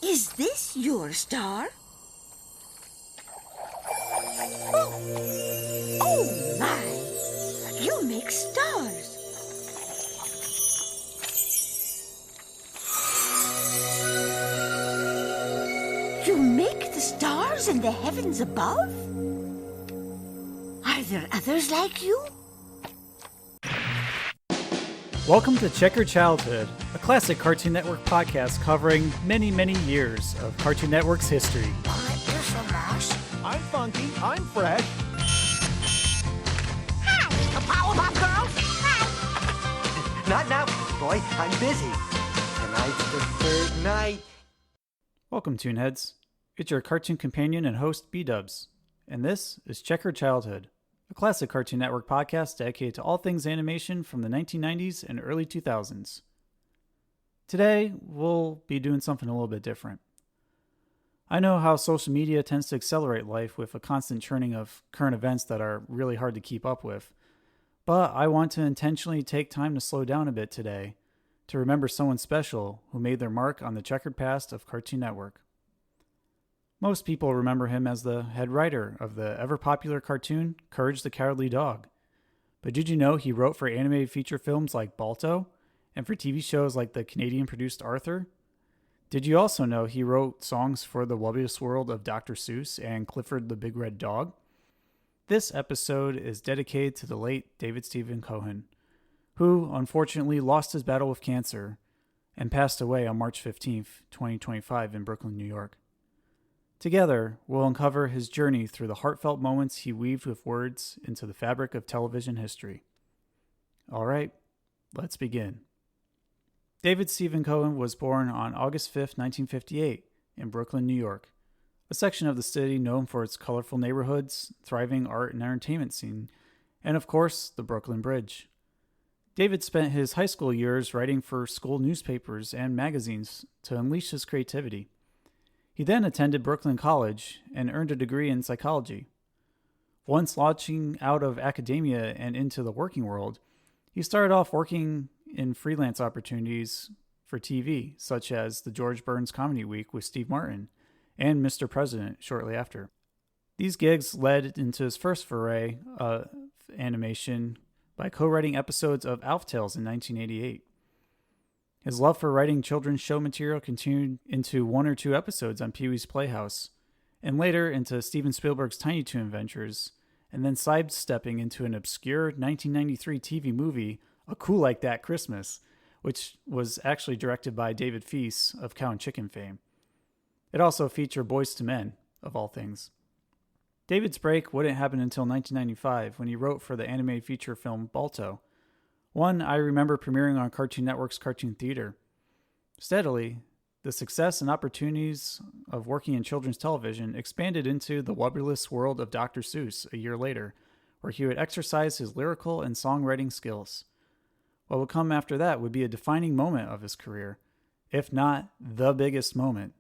Is this your star? Oh my! You make stars. You make the stars in the heavens above? Are there others like you? Welcome to Checkered Childhood, a classic Cartoon Network podcast covering many, many years of Cartoon Network's history. You're so Mosh. I'm funky. I'm fresh. Hi, the Powerpuff Girls. Hi. Not now, boy. I'm busy. Tonight's the third night. Welcome, ToonHeads. It's your cartoon companion and host, BDubs. And this is Checkered Childhood, a classic Cartoon Network podcast dedicated to all things animation from the 1990s and early 2000s. Today, we'll be doing something a little bit different. I know how social media tends to accelerate life with a constant churning of current events that are really hard to keep up with, but I want to intentionally take time to slow down a bit today to remember someone special who made their mark on the checkered past of Cartoon Network. Most people remember him as the head writer of the ever-popular cartoon Courage the Cowardly Dog. But did you know he wrote for animated feature films like Balto and for TV shows like the Canadian-produced Arthur? Did you also know he wrote songs for the Wubbiest World of Dr. Seuss and Clifford the Big Red Dog? This episode is dedicated to the late David Steven Cohen, who unfortunately lost his battle with cancer and passed away on March 15th, 2025 in Brooklyn, New York. Together, we'll uncover his journey through the heartfelt moments he weaved with words into the fabric of television history. All right, let's begin. David Steven Cohen was born on August 5th, 1958, in Brooklyn, New York, a section of the city known for its colorful neighborhoods, thriving art and entertainment scene, and of course, the Brooklyn Bridge. David spent his high school years writing for school newspapers and magazines to unleash his creativity. He then attended Brooklyn College and earned a degree in psychology. Once launching out of academia and into the working world, he started off working in freelance opportunities for TV, such as the George Burns Comedy Week with Steve Martin and Mr. President shortly after. These gigs led into his first foray of animation by co-writing episodes of Alf Tales in 1988. His love for writing children's show material continued into one or two episodes on Pee-wee's Playhouse, and later into Steven Spielberg's Tiny Toon Adventures, and then sidestepping into an obscure 1993 TV movie, A Cool Like That Christmas, which was actually directed by David Feast of Cow and Chicken fame. It also featured Boyz II Men, of all things. David's break wouldn't happen until 1995 when he wrote for the animated feature film Balto, one I remember premiering on Cartoon Network's Cartoon Theater. Steadily, the success and opportunities of working in children's television expanded into the Wubbiest World of Dr. Seuss a year later, where he would exercise his lyrical and songwriting skills. What would come after that would be a defining moment of his career, if not the biggest moment.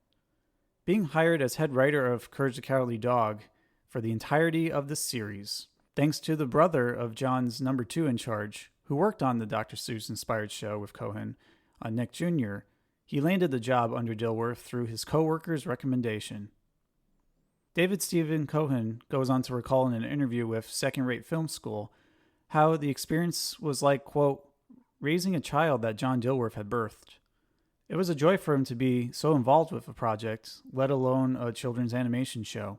Being hired as head writer of Courage the Cowardly Dog for the entirety of the series, thanks to the brother of John's number two in charge, who worked on the Dr. Seuss-inspired show with Cohen, Nick Jr., he landed the job under Dilworth through his co-worker's recommendation. David Steven Cohen goes on to recall in an interview with Second Rate Film School how the experience was like, quote, raising a child that John Dilworth had birthed. It was a joy for him to be so involved with a project, let alone a children's animation show.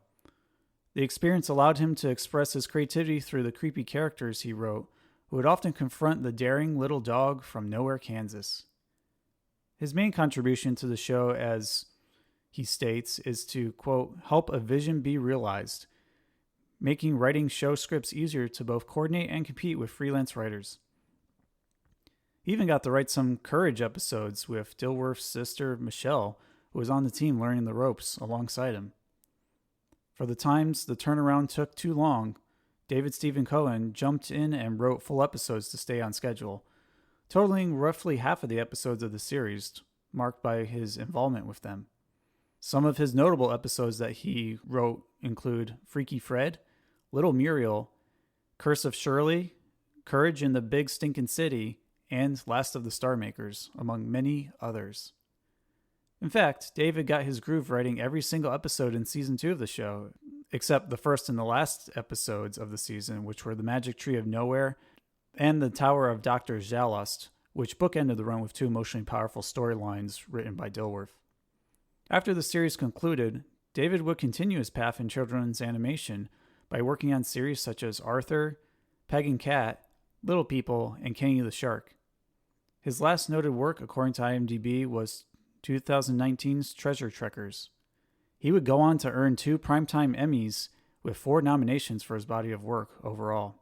The experience allowed him to express his creativity through the creepy characters he wrote, who would often confront the daring little dog from nowhere, Kansas. His main contribution to the show, as he states, is to, quote, help a vision be realized, making writing show scripts easier to both coordinate and compete with freelance writers. He even got to write some Courage episodes with Dilworth's sister, Michelle, who was on the team learning the ropes alongside him. For the times the turnaround took too long, David Steven Cohen jumped in and wrote full episodes to stay on schedule, totaling roughly half of the episodes of the series, marked by his involvement with them. Some of his notable episodes that he wrote include Freaky Fred, Little Muriel, Curse of Shirley, Courage in the Big Stinkin' City, and Last of the Star Makers, among many others. In fact, David got his groove writing every single episode in season 2 of the show, except the first and the last episodes of the season, which were The Magic Tree of Nowhere and The Tower of Dr. Zalost, which bookended the run with 2 emotionally powerful storylines written by Dilworth. After the series concluded, David would continue his path in children's animation by working on series such as Arthur, Peg and Cat, Little People, and Kenny the Shark. His last noted work, according to IMDb, was 2019's Treasure Trekkers. He would go on to earn 2 Primetime Emmys with 4 nominations for his body of work overall.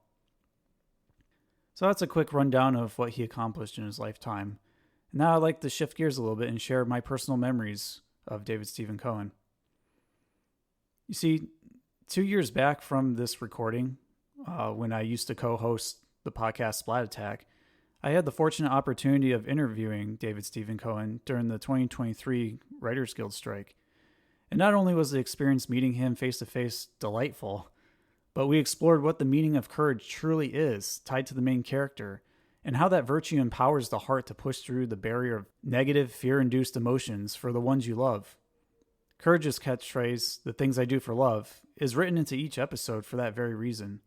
So that's a quick rundown of what he accomplished in his lifetime. Now I'd like to shift gears a little bit and share my personal memories of David Steven Cohen. You see, 2 years back from this recording, when I used to co-host the podcast Splat Attack, I had the fortunate opportunity of interviewing David Steven Cohen during the 2023 Writers Guild strike. And not only was the experience meeting him face-to-face delightful, but we explored what the meaning of courage truly is, tied to the main character, and how that virtue empowers the heart to push through the barrier of negative, fear-induced emotions for the ones you love. Courage's catchphrase, "The things I do for love," is written into each episode for that very reason.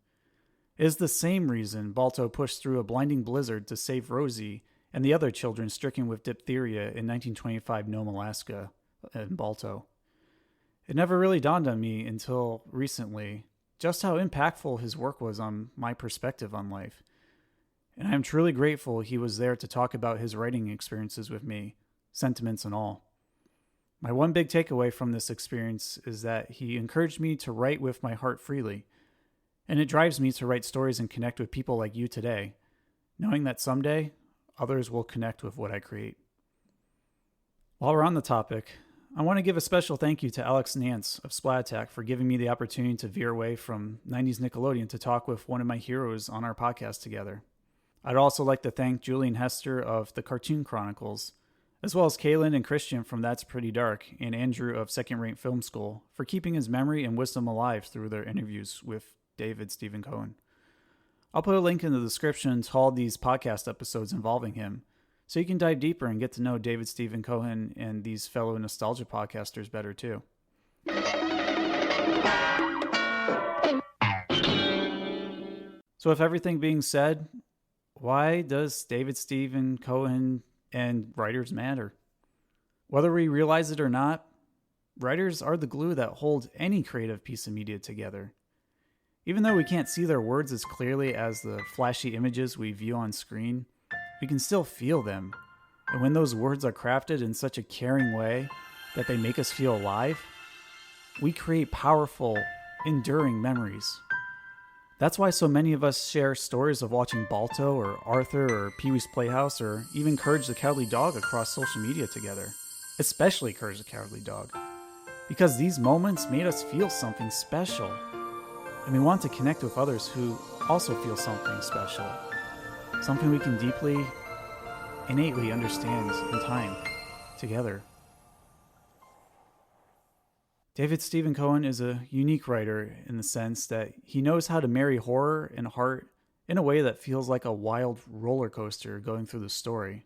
It is the same reason Balto pushed through a blinding blizzard to save Rosie and the other children stricken with diphtheria in 1925 Nome, Alaska, in Balto. It never really dawned on me until recently just how impactful his work was on my perspective on life. And I am truly grateful he was there to talk about his writing experiences with me, sentiments and all. My one big takeaway from this experience is that he encouraged me to write with my heart freely, and it drives me to write stories and connect with people like you today, knowing that someday others will connect with what I create. While we're on the topic, I want to give a special thank you to Alex Nance of Splat Attack for giving me the opportunity to veer away from 90s Nickelodeon to talk with one of my heroes on our podcast together. I'd also like to thank Julian Hester of the Cartoon Chronicles, as well as Kaylin and Christian from That's Pretty Dark and Andrew of Second Rate Film School for keeping his memory and wisdom alive through their interviews with David Steven Cohen. I'll put a link in the description to all these podcast episodes involving him, so you can dive deeper and get to know David Steven Cohen and these fellow nostalgia podcasters better too. So with everything being said, why does David Steven Cohen and writers matter? Whether we realize it or not, writers are the glue that holds any creative piece of media together. Even though we can't see their words as clearly as the flashy images we view on screen, we can still feel them. And when those words are crafted in such a caring way that they make us feel alive, we create powerful, enduring memories. That's why so many of us share stories of watching Balto or Arthur or Pee-wee's Playhouse or even Courage the Cowardly Dog across social media together, especially Courage the Cowardly Dog, because these moments made us feel something special, and we want to connect with others who also feel something special. Something we can deeply, innately understand in time, together. David Steven Cohen is a unique writer in the sense that he knows how to marry horror and heart in a way that feels like a wild roller coaster going through the story.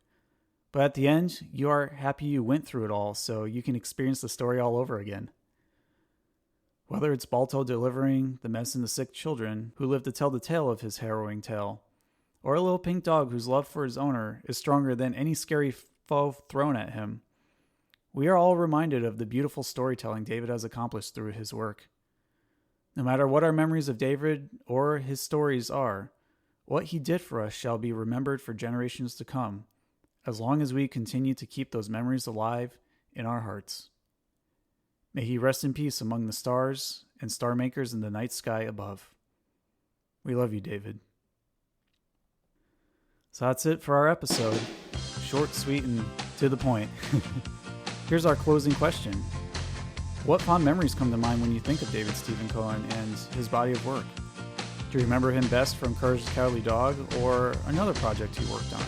But at the end, you are happy you went through it all so you can experience the story all over again. Whether it's Balto delivering the medicine to sick children who live to tell the tale of his harrowing tale, or a little pink dog whose love for his owner is stronger than any scary foe thrown at him, we are all reminded of the beautiful storytelling David has accomplished through his work. No matter what our memories of David or his stories are, what he did for us shall be remembered for generations to come, as long as we continue to keep those memories alive in our hearts. May he rest in peace among the stars and star makers in the night sky above. We love you, David. So that's it for our episode. Short, sweet, and to the point. Here's our closing question. What fond memories come to mind when you think of David Steven Cohen and his body of work? Do you remember him best from Courage the Cowardly Dog or another project he worked on?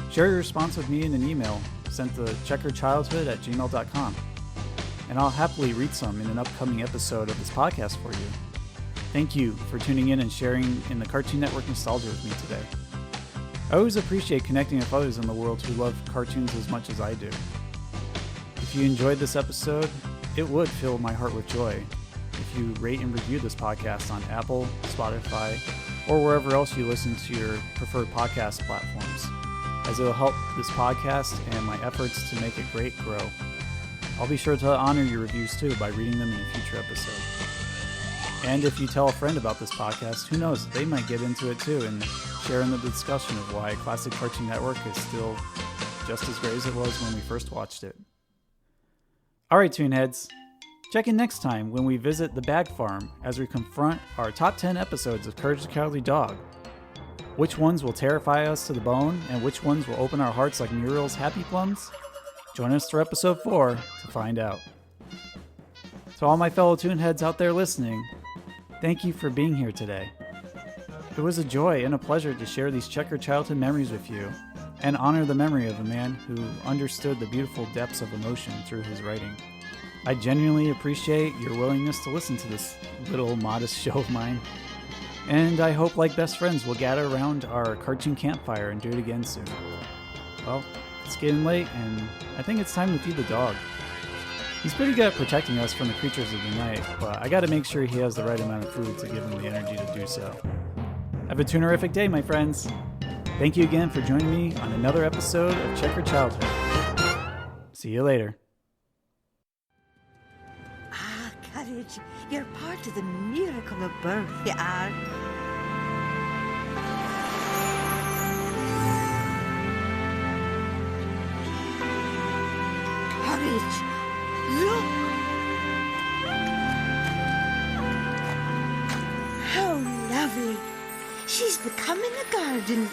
Share your response with me in an email sent to checkerchildhood@gmail.com, and I'll happily read some in an upcoming episode of this podcast for you. Thank you for tuning in and sharing in the Cartoon Network nostalgia with me today. I always appreciate connecting with others in the world who love cartoons as much as I do. If you enjoyed this episode, it would fill my heart with joy if you rate and review this podcast on Apple, Spotify, or wherever else you listen to your preferred podcast platforms, as it will help this podcast and my efforts to make it great grow. I'll be sure to honor your reviews too by reading them in a future episode. And if you tell a friend about this podcast, who knows, they might get into it too and share in the discussion of why Classic Cartoon Network is still just as great as it was when we first watched it. Alright, ToonHeads, check in next time when we visit the Bag Farm as we confront our top 10 episodes of Courage the Cowardly Dog. Which ones will terrify us to the bone, and which ones will open our hearts like Muriel's Happy Plums? Join us for episode 4 to find out. To all my fellow ToonHeads out there listening, thank you for being here today. It was a joy and a pleasure to share these checkered childhood memories with you and honor the memory of a man who understood the beautiful depths of emotion through his writing. I genuinely appreciate your willingness to listen to this little modest show of mine, and I hope, like best friends, we'll gather around our cartoon campfire and do it again soon. Well, it's getting late, and I think it's time to feed the dog. He's pretty good at protecting us from the creatures of the night, but I gotta make sure he has the right amount of food to give him the energy to do so. Have a toonerific day, my friends. Thank you again for joining me on another episode of Checkered Childhood. See you later. Ah, Courage, you're part of the miracle of birth, you are. Courage, look! How lovely! She's becoming a garden,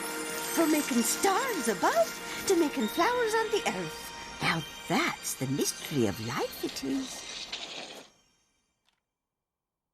from making stars above to making flowers on the earth. Now that's the mystery of life, it is.